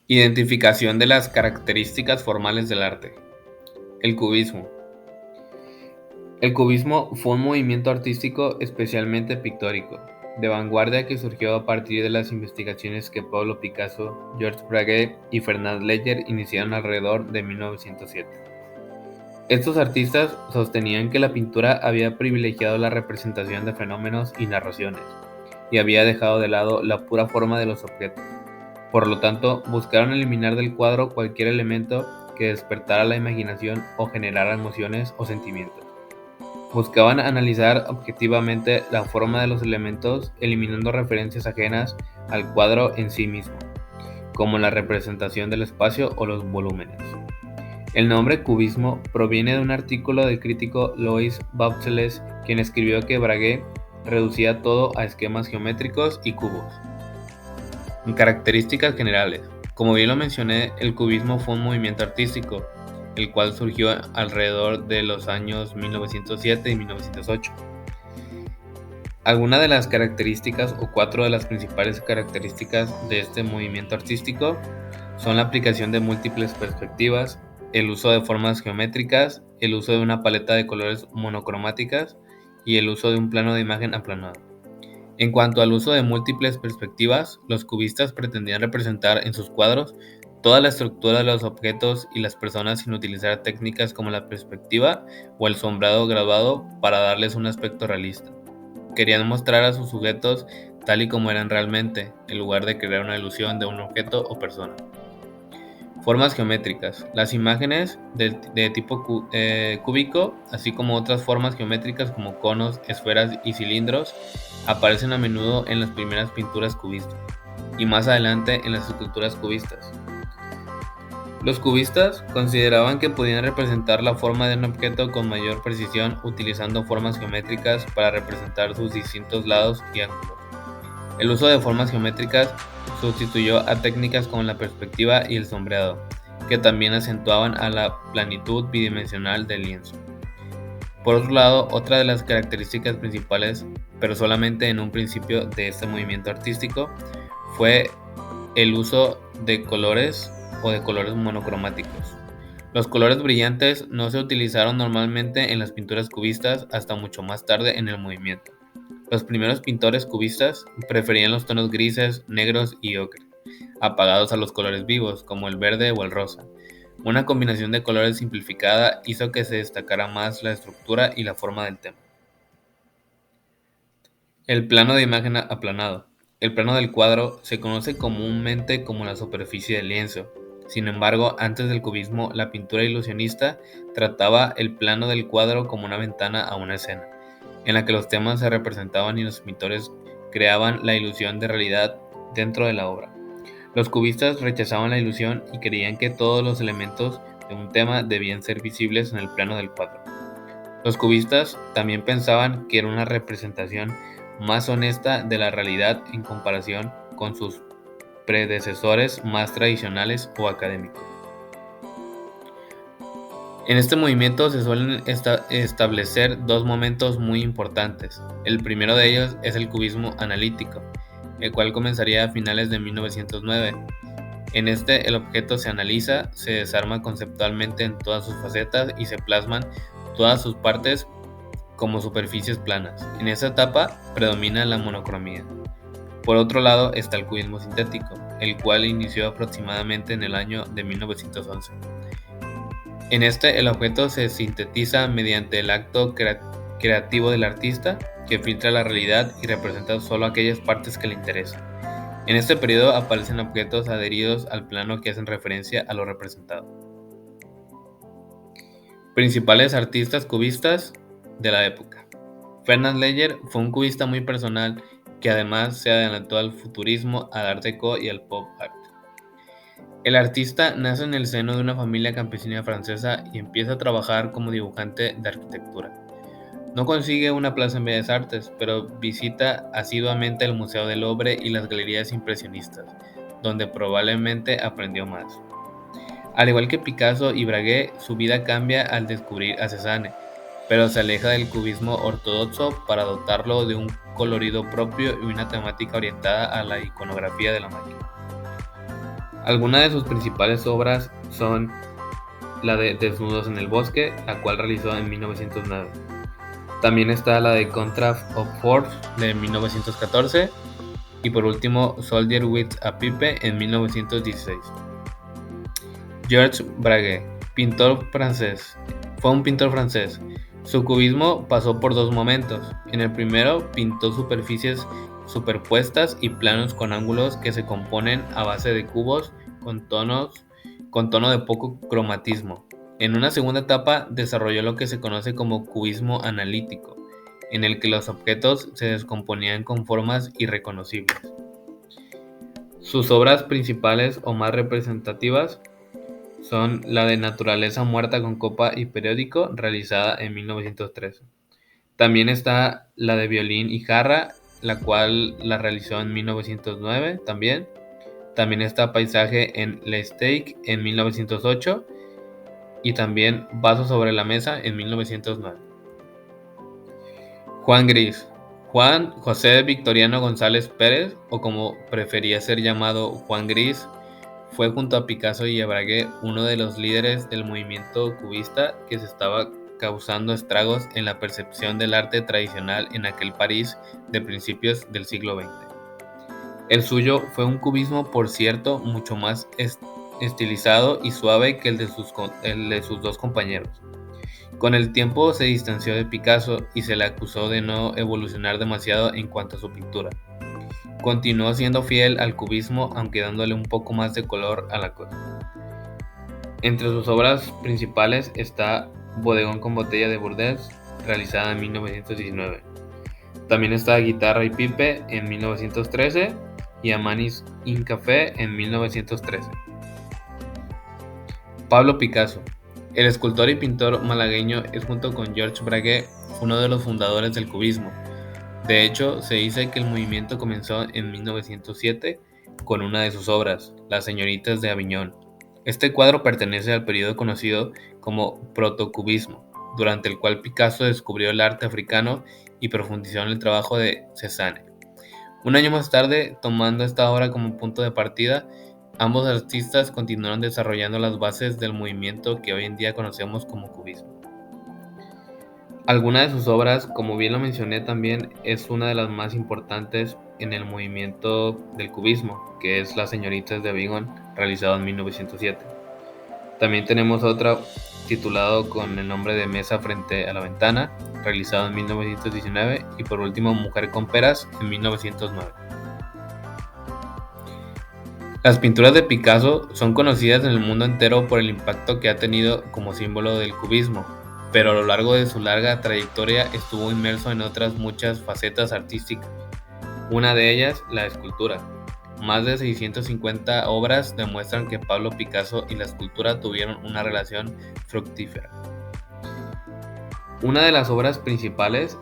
Identificación de las características formales del arte. El cubismo. El cubismo fue un movimiento artístico especialmente pictórico, de vanguardia que surgió a partir de las investigaciones que Pablo Picasso, Georges Braque y Fernand Léger iniciaron alrededor de 1907. Estos artistas sostenían que la pintura había privilegiado la representación de fenómenos y narraciones, y había dejado de lado la pura forma de los objetos. Por lo tanto, buscaron eliminar del cuadro cualquier elemento que despertara la imaginación o generara emociones o sentimientos. Buscaban analizar objetivamente la forma de los elementos, eliminando referencias ajenas al cuadro en sí mismo, como la representación del espacio o los volúmenes. El nombre cubismo proviene de un artículo del crítico Louis Bauxelles, quien escribió que Braque reducía todo a esquemas geométricos y cubos. En características generales, como bien lo mencioné, el cubismo fue un movimiento artístico, el cual surgió alrededor de los años 1907 y 1908. Algunas de las características o cuatro de las principales características de este movimiento artístico son la aplicación de múltiples perspectivas, el uso de formas geométricas, el uso de una paleta de colores monocromáticas y el uso de un plano de imagen aplanado. En cuanto al uso de múltiples perspectivas, los cubistas pretendían representar en sus cuadros toda la estructura de los objetos y las personas sin utilizar técnicas como la perspectiva o el sombreado graduado para darles un aspecto realista. Querían mostrar a sus sujetos tal y como eran realmente, en lugar de crear una ilusión de un objeto o persona. Formas geométricas. Las imágenes de tipo cúbico, así como otras formas geométricas como conos, esferas y cilindros, aparecen a menudo en las primeras pinturas cubistas y más adelante en las esculturas cubistas. Los cubistas consideraban que podían representar la forma de un objeto con mayor precisión utilizando formas geométricas para representar sus distintos lados y ángulos. El uso de formas geométricas sustituyó a técnicas como la perspectiva y el sombreado, que también acentuaban a la planitud bidimensional del lienzo. Por otro lado, otra de las características principales, pero solamente en un principio de este movimiento artístico, fue el uso de colores o de colores monocromáticos. Los colores brillantes no se utilizaron normalmente en las pinturas cubistas hasta mucho más tarde en el movimiento. Los primeros pintores cubistas preferían los tonos grises, negros y ocre, apagados a los colores vivos, como el verde o el rosa. Una combinación de colores simplificada hizo que se destacara más la estructura y la forma del tema. El plano de imagen aplanado. El plano del cuadro se conoce comúnmente como la superficie del lienzo. Sin embargo, antes del cubismo, la pintura ilusionista trataba el plano del cuadro como una ventana a una escena, en la que los temas se representaban y los pintores creaban la ilusión de realidad dentro de la obra. Los cubistas rechazaban la ilusión y creían que todos los elementos de un tema debían ser visibles en el plano del cuadro. Los cubistas también pensaban que era una representación más honesta de la realidad en comparación con sus predecesores más tradicionales o académicos. En este movimiento se suelen establecer dos momentos muy importantes. El primero de ellos es el cubismo analítico, el cual comenzaría a finales de 1909. En este, el objeto se analiza, se desarma conceptualmente en todas sus facetas y se plasman todas sus partes como superficies planas. En esa etapa predomina la monocromía. Por otro lado está el cubismo sintético, el cual inició aproximadamente en el año de 1911. En este, el objeto se sintetiza mediante el acto creativo del artista, que filtra la realidad y representa solo aquellas partes que le interesan. En este periodo aparecen objetos adheridos al plano que hacen referencia a lo representado. Principales artistas cubistas de la época. Fernand Léger fue un cubista muy personal que además se adelantó al futurismo, al art déco y al pop art. El artista nace en el seno de una familia campesina francesa y empieza a trabajar como dibujante de arquitectura. No consigue una plaza en Bellas Artes, pero visita asiduamente el Museo del Louvre y las galerías impresionistas, donde probablemente aprendió más. Al igual que Picasso y Braque, su vida cambia al descubrir a Cézanne, pero se aleja del cubismo ortodoxo para dotarlo de un colorido propio y una temática orientada a la iconografía de la máquina. Algunas de sus principales obras son la de Desnudos en el bosque, la cual realizó en 1909. También está la de Contract of Force de 1914 y por último Soldier with a Pipe en 1916. Georges Braque, pintor francés. Fue un pintor francés. Su cubismo pasó por dos momentos. En el primero pintó superficies superpuestas y planos con ángulos que se componen a base de cubos con tono de poco cromatismo. En una segunda etapa desarrolló lo que se conoce como cubismo analítico, en el que los objetos se descomponían con formas irreconocibles. Sus obras principales o más representativas son la de Naturaleza muerta con copa y periódico, realizada en 1913. También está la de Violín y jarra, la cual la realizó en 1909 también. También está Paisaje en Le Steak en 1908 y también Vaso sobre la mesa en 1909. Juan Gris. Juan José Victoriano González Pérez, o como prefería ser llamado Juan Gris, fue junto a Picasso y Braque uno de los líderes del movimiento cubista que se estaba causando estragos en la percepción del arte tradicional en aquel París de principios del siglo XX. El suyo fue un cubismo, por cierto, mucho más estilizado y suave que el de sus dos compañeros. Con el tiempo se distanció de Picasso y se le acusó de no evolucionar demasiado en cuanto a su pintura. Continuó siendo fiel al cubismo, aunque dándole un poco más de color a la cosa. Entre sus obras principales está Bodegón con botella de Bordeaux, realizada en 1919. También está Guitarra y Pipe en 1913 y Amanis in Café en 1913. Pablo Picasso. El escultor y pintor malagueño es, junto con Georges Braque, uno de los fundadores del cubismo. De hecho, se dice que el movimiento comenzó en 1907 con una de sus obras, Las señoritas de Aviñón. Este cuadro pertenece al periodo conocido como protocubismo, durante el cual Picasso descubrió el arte africano y profundizó en el trabajo de Cézanne. Un año más tarde, tomando esta obra como punto de partida, ambos artistas continuaron desarrollando las bases del movimiento que hoy en día conocemos como cubismo. Alguna de sus obras, como bien lo mencioné también, es una de las más importantes en el movimiento del cubismo, que es Las señoritas de Avignon, realizado en 1907. También tenemos otra titulado con el nombre de Mesa frente a la ventana, realizado en 1919, y por último Mujer con peras en 1909. Las pinturas de Picasso son conocidas en el mundo entero por el impacto que ha tenido como símbolo del cubismo, pero a lo largo de su larga trayectoria estuvo inmerso en otras muchas facetas artísticas. Una de ellas, la escultura. Más de 650 obras demuestran que Pablo Picasso y la escultura tuvieron una relación fructífera. Una de las obras principales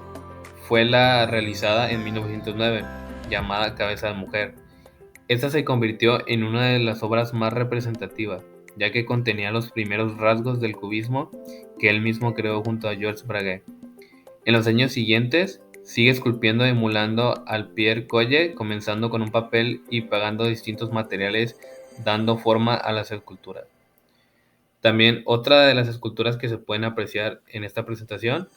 fue la realizada en 1909, llamada Cabeza de Mujer. Esta se convirtió en una de las obras más representativas, ya que contenía los primeros rasgos del cubismo que él mismo creó junto a Georges Braque. En los años siguientes, sigue esculpiendo emulando al Pierre Colle, comenzando con un papel y pegando distintos materiales, dando forma a las esculturas. También otra de las esculturas que se pueden apreciar en esta presentación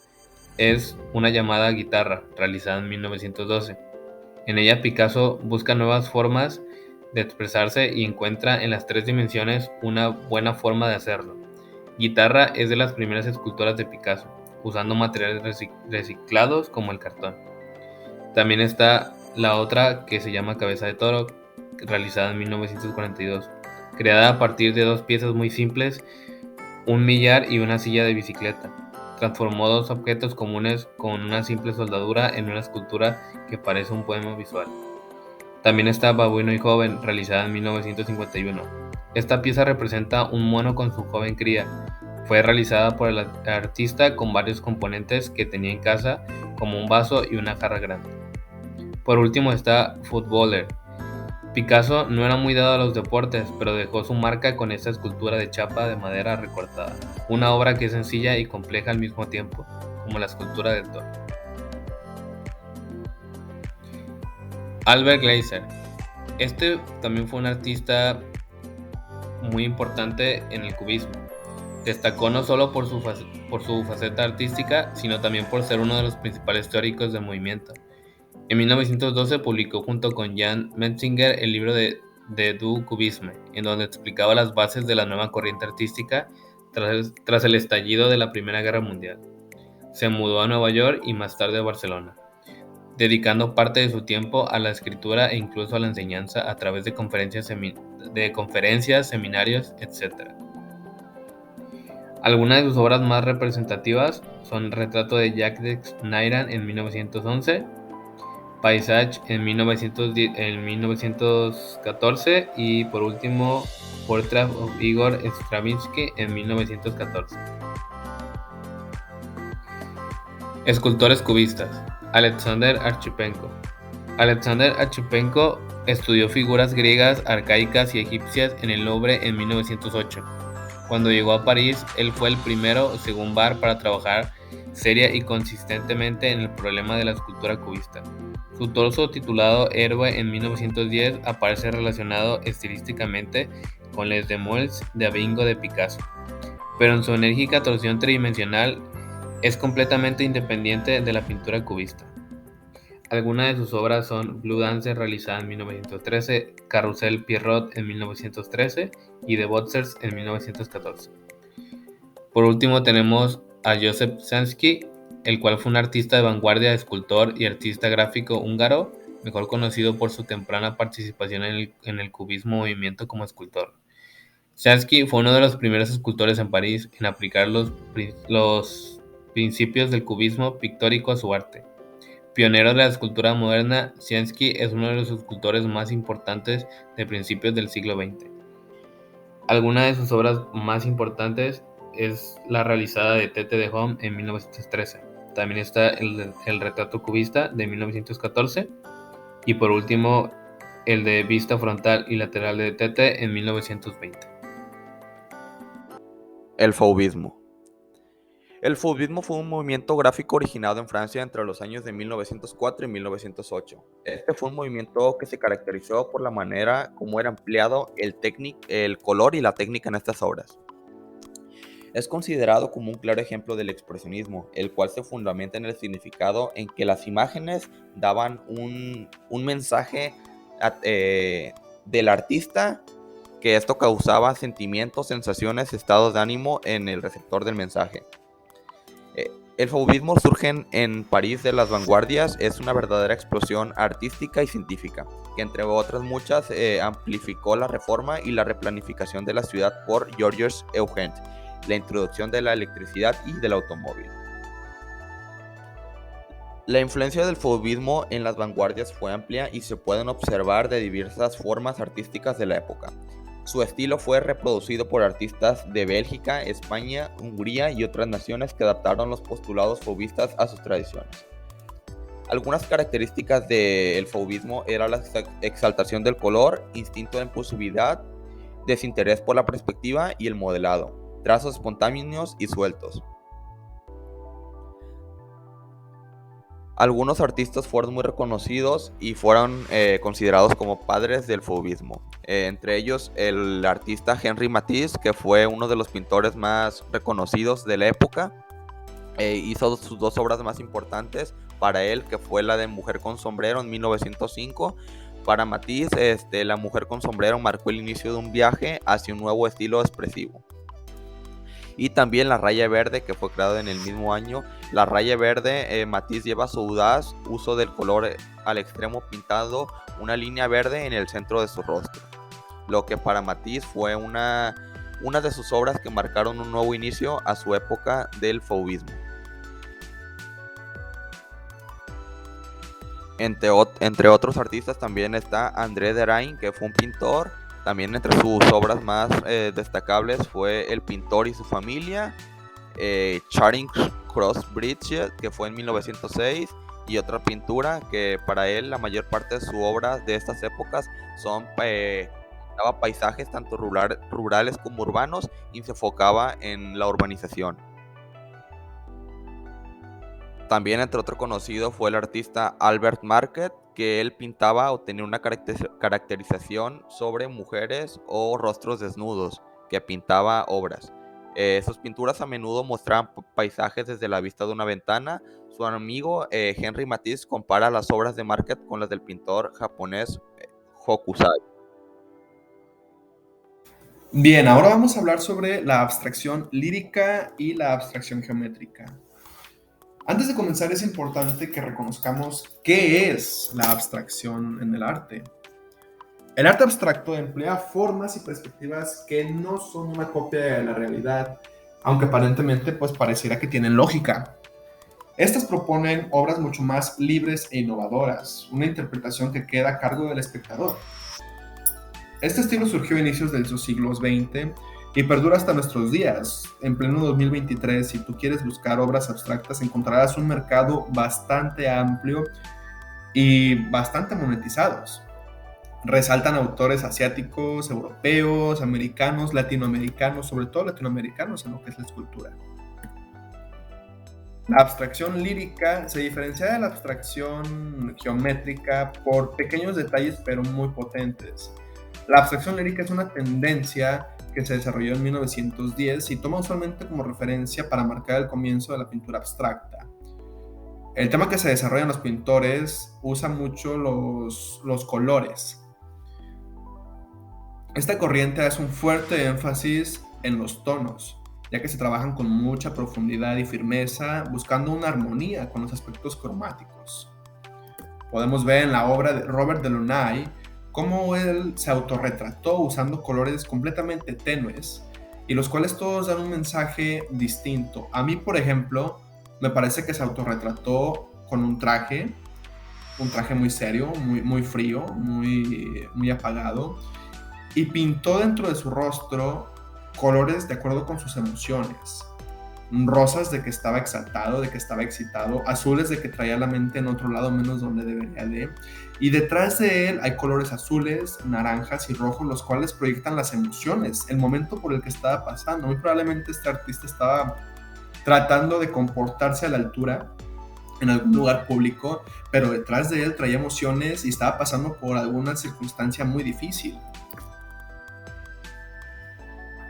es una llamada Guitarra, realizada en 1912. En ella Picasso busca nuevas formas de expresarse y encuentra en las tres dimensiones una buena forma de hacerlo. Guitarra es de las primeras esculturas de Picasso, usando materiales reciclados como el cartón. También está la otra que se llama Cabeza de Toro, realizada en 1942, creada a partir de dos piezas muy simples, un millar y una silla de bicicleta. Transformó dos objetos comunes con una simple soldadura en una escultura que parece un poema visual. También está Babuino y Joven, realizada en 1951. Esta pieza representa un mono con su joven cría. Fue realizada por el artista con varios componentes que tenía en casa, como un vaso y una jarra grande. Por último está Footballer. Picasso no era muy dado a los deportes, pero dejó su marca con esta escultura de chapa de madera recortada, una obra que es sencilla y compleja al mismo tiempo, como la escultura del toro. Albert Gleiser. Este también fue un artista muy importante en el cubismo. Destacó no solo por por su faceta artística, sino también por ser uno de los principales teóricos del movimiento. En 1912 publicó junto con Jan Metzinger el libro de Du Cubisme, en donde explicaba las bases de la nueva corriente artística tras el estallido de la Primera Guerra Mundial. Se mudó a Nueva York y más tarde a Barcelona, dedicando parte de su tiempo a la escritura e incluso a la enseñanza a través de conferencias, seminarios, etc. Algunas de sus obras más representativas son Retrato de Jacques Nairan en 1911, Paysage en 1914 y por último Portrait of Igor Stravinsky en 1914. Escultores cubistas. Alexander Archipenko. Alexander Archipenko estudió figuras griegas, arcaicas y egipcias en el Louvre en 1908. Cuando llegó a París, él fue el primero, según Barr, para trabajar seria y consistentemente en el problema de la escultura cubista. Su torso, titulado Héroe en 1910, aparece relacionado estilísticamente con Les Demoiselles de Abingo de Picasso, pero en su enérgica torsión tridimensional es completamente independiente de la pintura cubista. Algunas de sus obras son Blue Dancer, realizada en 1913, Carrousel Pierrot en 1913 y The Boxers en 1914. Por último tenemos a Józef Szanski, el cual fue un artista de vanguardia, escultor y artista gráfico húngaro, mejor conocido por su temprana participación en el cubismo movimiento como escultor. Szanski fue uno de los primeros escultores en París en aplicar los principios del cubismo pictórico a su arte. Pionero de la escultura moderna, Szanski es uno de los escultores más importantes de principios del siglo XX. Alguna de sus obras más importantes es la realizada de Tête de Homme en 1913. También está el retrato cubista de 1914 y por último el de vista frontal y lateral de Tête en 1920. El fauvismo. El fauvismo fue un movimiento gráfico originado en Francia entre los años de 1904 y 1908. Este fue un movimiento que se caracterizó por la manera como era empleado el color y la técnica en estas obras. Es considerado como un claro ejemplo del expresionismo, el cual se fundamenta en el significado en que las imágenes daban un mensaje del artista, que esto causaba sentimientos, sensaciones, estados de ánimo en el receptor del mensaje. El fauvismo surge en París de las vanguardias, es una verdadera explosión artística y científica, que entre otras muchas amplificó la reforma y la replanificación de la ciudad por Georges Eugène, la introducción de la electricidad y del automóvil. La influencia del fauvismo en las vanguardias fue amplia y se pueden observar de diversas formas artísticas de la época. Su estilo fue reproducido por artistas de Bélgica, España, Hungría y otras naciones que adaptaron los postulados fauvistas a sus tradiciones. Algunas características del fauvismo eran la exaltación del color, instinto de impulsividad, desinterés por la perspectiva y el modelado, trazos espontáneos y sueltos. Algunos artistas fueron muy reconocidos y fueron considerados como padres del fauvismo. Entre ellos el artista Henri Matisse, que fue uno de los pintores más reconocidos de la época. Hizo sus dos obras más importantes para él, que fue la de Mujer con sombrero en 1905. Para Matisse, La mujer con sombrero marcó el inicio de un viaje hacia un nuevo estilo expresivo. Y también La raya verde, que fue creado en el mismo año. La raya verde, Matisse lleva su audaz uso del color al extremo, pintando una línea verde en el centro de su rostro, lo que para Matisse fue una de sus obras que marcaron un nuevo inicio a su época del fauvismo. Entre otros artistas también está André Derain, que fue un pintor. También entre sus obras más destacables fue El pintor y su familia, Charing Cross Bridge, que fue en 1906, y otra pintura que para él la mayor parte de su obra de estas épocas son paisajes tanto rurales como urbanos, y se enfocaba en la urbanización. También entre otro conocido fue el artista Albert Marquet, que él pintaba o tenía una caracterización sobre mujeres o rostros desnudos, que pintaba obras. Sus pinturas a menudo mostraban paisajes desde la vista de una ventana. Su amigo Henry Matisse compara las obras de Marquet con las del pintor japonés Hokusai. Bien, ahora vamos a hablar sobre la abstracción lírica y la abstracción geométrica. Antes de comenzar es importante que reconozcamos qué es la abstracción en el arte. El arte abstracto emplea formas y perspectivas que no son una copia de la realidad, aunque aparentemente pues pareciera que tienen lógica. Estas proponen obras mucho más libres e innovadoras, una interpretación que queda a cargo del espectador. Este estilo surgió a inicios del siglo XX y perdura hasta nuestros días. En pleno 2023, si tú quieres buscar obras abstractas, encontrarás un mercado bastante amplio y bastante monetizados. Resaltan autores asiáticos, europeos, americanos, latinoamericanos, sobre todo latinoamericanos en lo que es la escultura. La abstracción lírica se diferencia de la abstracción geométrica por pequeños detalles pero muy potentes. La abstracción lírica es una tendencia que se desarrolló en 1910 y toma usualmente como referencia para marcar el comienzo de la pintura abstracta. El tema que se desarrolla en los pintores usa mucho los colores. Esta corriente hace un fuerte énfasis en los tonos, ya que se trabajan con mucha profundidad y firmeza, buscando una armonía con los aspectos cromáticos. Podemos ver en la obra de Robert Delaunay cómo él se autorretrató usando colores completamente tenues y los cuales todos dan un mensaje distinto. A mí, por ejemplo, me parece que se autorretrató con un traje muy serio, muy frío, muy apagado, y pintó dentro de su rostro colores de acuerdo con sus emociones. Rosas de que estaba exaltado, de que estaba excitado, azules de que traía la mente en otro lado menos donde debería de. Y detrás de él hay colores azules, naranjas y rojos, los cuales proyectan las emociones, el momento por el que estaba pasando. Muy probablemente este artista estaba tratando de comportarse a la altura en algún lugar público, pero detrás de él traía emociones y estaba pasando por alguna circunstancia muy difícil.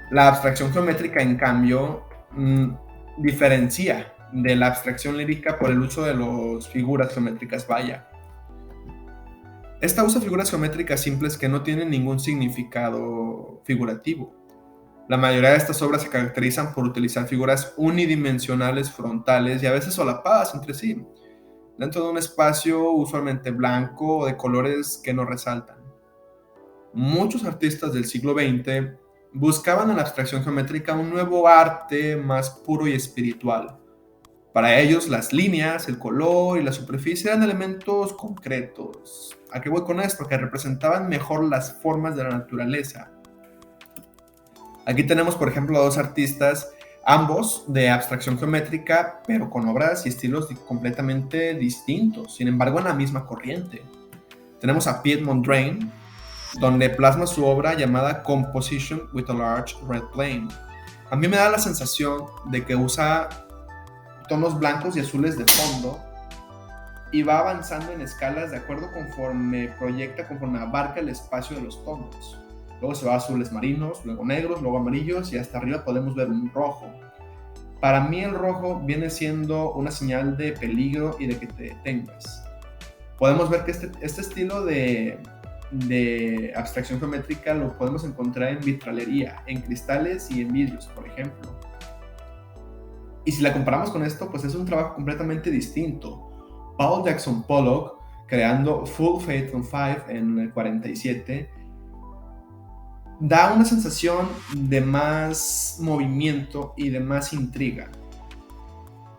La abstracción geométrica, en cambio, diferencia de la abstracción lírica por el uso de las figuras geométricas, vaya. Esta usa figuras geométricas simples que no tienen ningún significado figurativo. La mayoría de estas obras se caracterizan por utilizar figuras unidimensionales frontales y a veces solapadas entre sí, dentro de un espacio usualmente blanco o de colores que no resaltan. Muchos artistas del siglo XX buscaban en la abstracción geométrica un nuevo arte más puro y espiritual. Para ellos, las líneas, el color y la superficie eran elementos concretos. ¿A qué voy con esto? Que representaban mejor las formas de la naturaleza. Aquí tenemos, por ejemplo, a dos artistas, ambos de abstracción geométrica, pero con obras y estilos completamente distintos, sin embargo, en la misma corriente. Tenemos a Piet Mondrian, donde plasma su obra llamada Composition with a Large Red Plane. A mí me da la sensación de que usa tonos blancos y azules de fondo y va avanzando en escalas de acuerdo conforme abarca el espacio de los tonos. Luego se va a azules marinos, luego negros, luego amarillos y hasta arriba podemos ver un rojo. Para mí el rojo viene siendo una señal de peligro y de que te detengas. Podemos ver que este estilo de abstracción geométrica lo podemos encontrar en vitralería, en cristales y en vidrios, por ejemplo. Y si la comparamos con esto, pues es un trabajo completamente distinto. Paul Jackson Pollock, creando Full Faith on Five en el 47, da una sensación de más movimiento y de más intriga.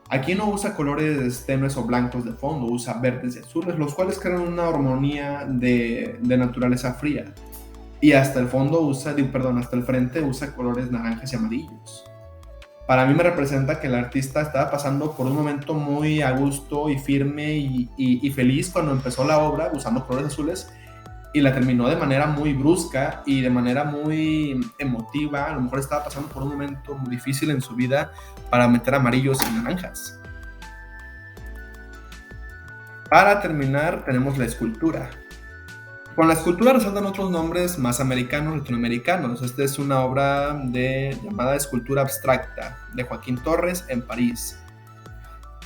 Aquí no usa colores tenues o blancos de fondo, usa verdes y azules, los cuales crean una armonía de naturaleza fría. Y hasta el frente usa colores naranjas y amarillos. Para mí me representa que el artista estaba pasando por un momento muy a gusto y firme y feliz cuando empezó la obra usando colores azules y la terminó de manera muy brusca y de manera muy emotiva. A lo mejor estaba pasando por un momento muy difícil en su vida para meter amarillos y naranjas. Para terminar, tenemos la escultura. Con la escultura resaltan otros nombres más americanos, latinoamericanos. Esta es una obra llamada Escultura Abstracta de Joaquín Torres en París.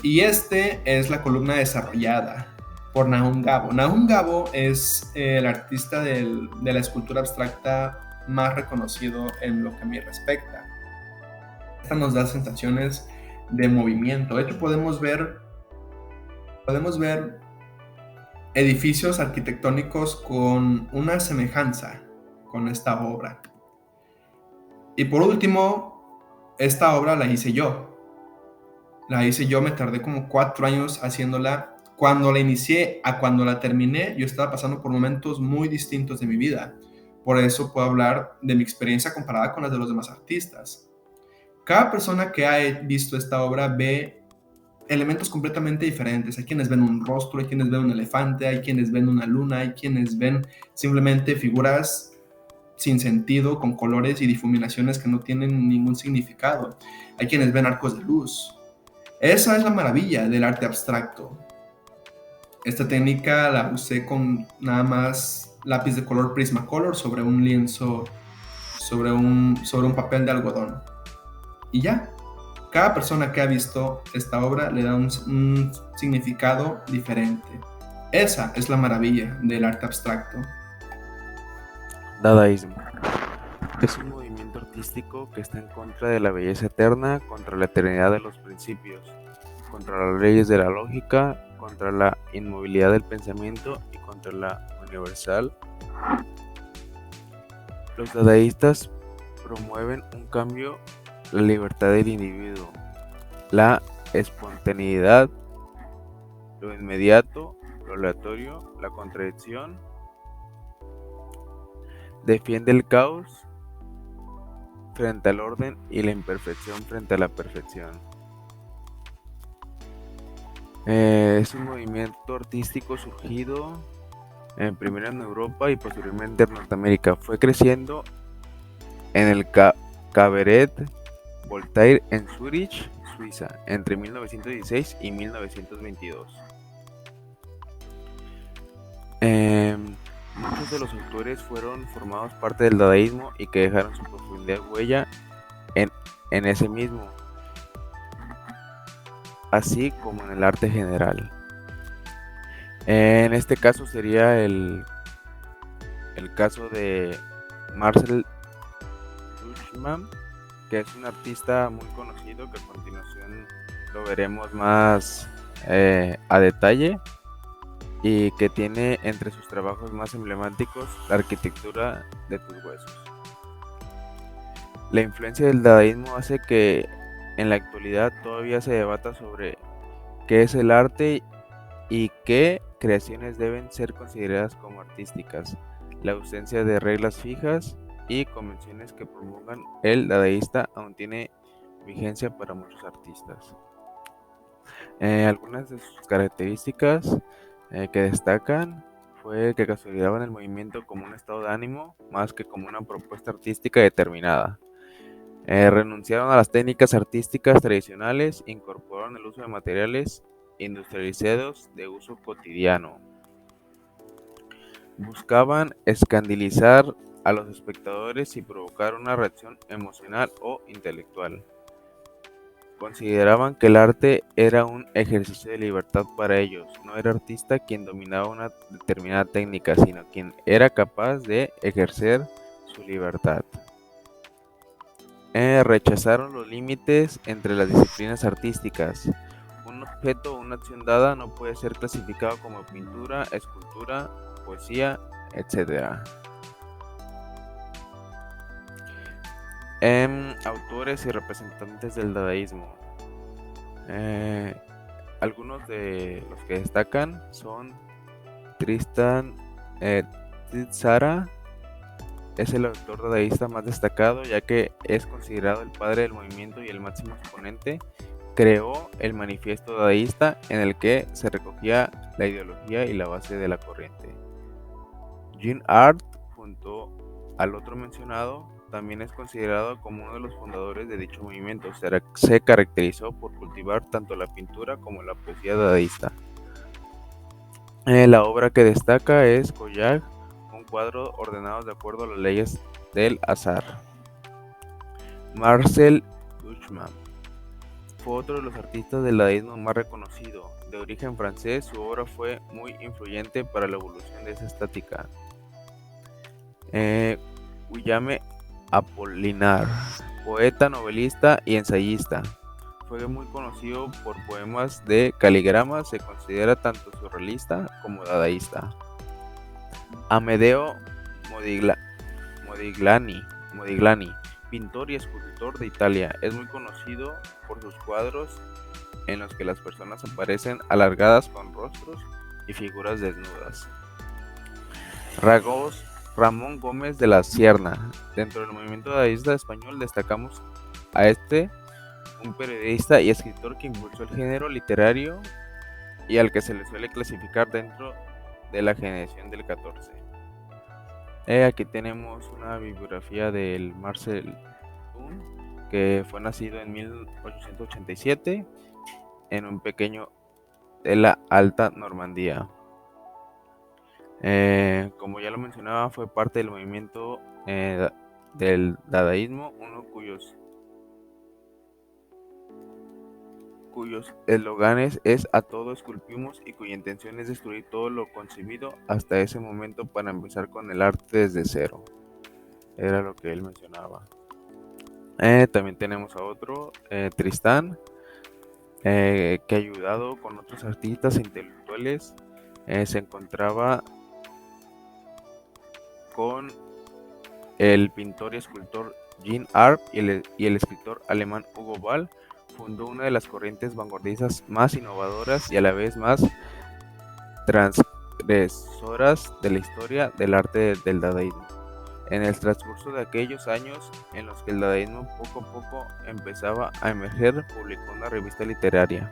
Y este es la columna desarrollada por Nahum Gabo. Nahum Gabo es el artista de la escultura abstracta más reconocido en lo que a mí respecta. Esta nos da sensaciones de movimiento. De hecho, podemos ver edificios arquitectónicos con una semejanza con esta obra. Y por último, esta obra la hice yo. Me tardé como 4 años haciéndola. Cuando la inicié a cuando la terminé, yo estaba pasando por momentos muy distintos de mi vida. Por eso puedo hablar de mi experiencia comparada con las de los demás artistas. Cada persona que ha visto esta obra ve elementos completamente diferentes. Hay quienes ven un rostro, hay quienes ven un elefante, hay quienes ven una luna, hay quienes ven simplemente figuras sin sentido, con colores y difuminaciones que no tienen ningún significado. Hay quienes ven arcos de luz. Esa es la maravilla del arte abstracto. Esta técnica la usé con nada más lápiz de color Prismacolor sobre un lienzo, sobre un papel de algodón. Y ya. Cada persona que ha visto esta obra le da un significado diferente. Esa es la maravilla del arte abstracto. Dadaísmo. Es un movimiento artístico que está en contra de la belleza eterna, contra la eternidad de los principios, contra las leyes de la lógica, contra la inmovilidad del pensamiento y contra la universal. Los dadaístas promueven un cambio, la libertad del individuo, la espontaneidad, lo inmediato, lo aleatorio, la contradicción. Defiende el caos frente al orden y la imperfección frente a la perfección. Es un movimiento artístico surgido primero en Europa y posteriormente en Norteamérica. Fue creciendo en el Cabaret Voltaire en Zúrich, Suiza, entre 1916 y 1922. Muchos de los autores fueron formados parte del dadaísmo y que dejaron su profunda huella en ese mismo, así como en el arte general. En este caso sería el caso de Marcel Duchamp, que es un artista muy conocido que a continuación lo veremos más a detalle, y que tiene entre sus trabajos más emblemáticos la arquitectura de tus huesos. La influencia del dadaísmo hace que en la actualidad todavía se debata sobre qué es el arte y qué creaciones deben ser consideradas como artísticas. La ausencia de reglas fijas y convenciones que promulgan el dadaísta aún tiene vigencia para muchos artistas. Algunas de sus características que destacan fue que consolidaban el movimiento como un estado de ánimo más que como una propuesta artística determinada. Renunciaron a las técnicas artísticas tradicionales, incorporaron el uso de materiales industrializados de uso cotidiano. Buscaban escandalizar a los espectadores y provocar una reacción emocional o intelectual. Consideraban que el arte era un ejercicio de libertad para ellos. No era artista quien dominaba una determinada técnica, sino quien era capaz de ejercer su libertad. Rechazaron los límites entre las disciplinas artísticas. Un objeto o una acción dada no puede ser clasificado como pintura, escultura, poesía, etc. Autores y representantes del dadaísmo. Algunos de los que destacan son Tristan Tzara. Es el autor dadaísta más destacado, ya que es considerado el padre del movimiento y el máximo exponente. Creó el manifiesto dadaísta, en el que se recogía la ideología y la base de la corriente. Jean Art, junto al otro mencionado, también es considerado como uno de los fundadores de dicho movimiento. Se caracterizó por cultivar tanto la pintura como la poesía dadaísta. La obra que destaca es Collage, un cuadro ordenado de acuerdo a las leyes del azar. Marcel Duchamp fue otro de los artistas del dadaísmo más reconocido. De origen francés, su obra fue muy influyente para la evolución de esa estética. Guillaume Apollinaire, poeta, novelista y ensayista. Fue muy conocido por poemas de caligrama, se considera tanto surrealista como dadaísta. Amedeo Modigliani, pintor y escultor de Italia, es muy conocido por sus cuadros en los que las personas aparecen alargadas con rostros y figuras desnudas. Ramón Gómez de la Sierna. Dentro del movimiento dadaísta español destacamos a un periodista y escritor que impulsó el género literario y al que se le suele clasificar dentro de la generación del 14. Aquí tenemos una bibliografía del Marcel Duchamp, que fue nacido en 1887 en un pequeño de la Alta Normandía. Como ya lo mencionaba, fue parte del movimiento del dadaísmo, uno cuyos esloganes es "a todo esculpimos" y cuya intención es destruir todo lo concebido hasta ese momento para empezar con el arte desde cero. Era lo que él mencionaba. También tenemos a otro, Tristán, que ayudado con otros artistas e intelectuales, se encontraba con el pintor y escultor Jean Arp y el escritor alemán Hugo Ball. Fundó una de las corrientes vanguardistas más innovadoras y a la vez más transgresoras de la historia del arte del dadaísmo. En el transcurso de aquellos años en los que el dadaísmo poco a poco empezaba a emerger, publicó una revista literaria.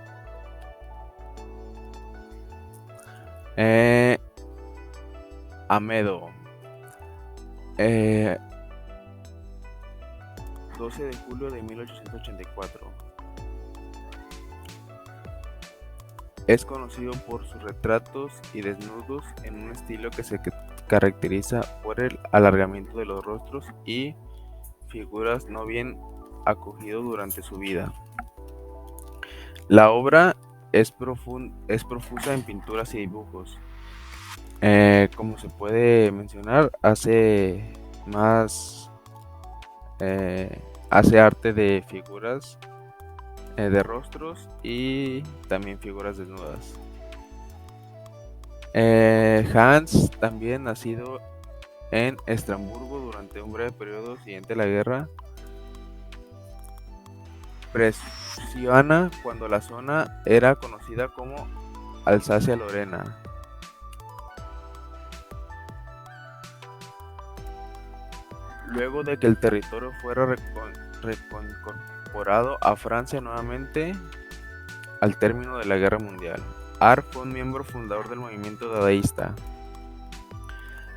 Amedeo. 12 de julio de 1884. Es conocido por sus retratos y desnudos en un estilo que se caracteriza por el alargamiento de los rostros y figuras no bien acogido durante su vida. La obra es profusa en pinturas y dibujos. Como se puede mencionar, hace arte de figuras, de rostros y también figuras desnudas. Hans, también nacido en Estrasburgo durante un breve periodo siguiente a la guerra prusiana, cuando la zona era conocida como Alsacia-Lorena. Luego de que el territorio fuera reincorporado a Francia nuevamente al término de la Guerra Mundial, Arp fue un miembro fundador del movimiento dadaísta.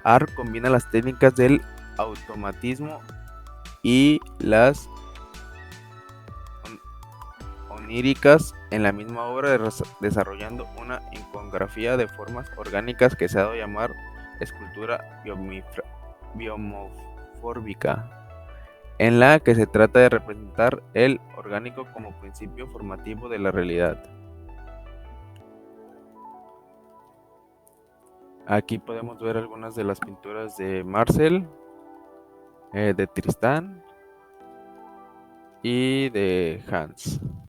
Arp combina las técnicas del automatismo y las oníricas en la misma obra, desarrollando una iconografía de formas orgánicas que se ha dado a llamar escultura biomorfóbica, en la que se trata de representar el orgánico como principio formativo de la realidad. Aquí podemos ver algunas de las pinturas de Marcel, de Tristán y de Hans.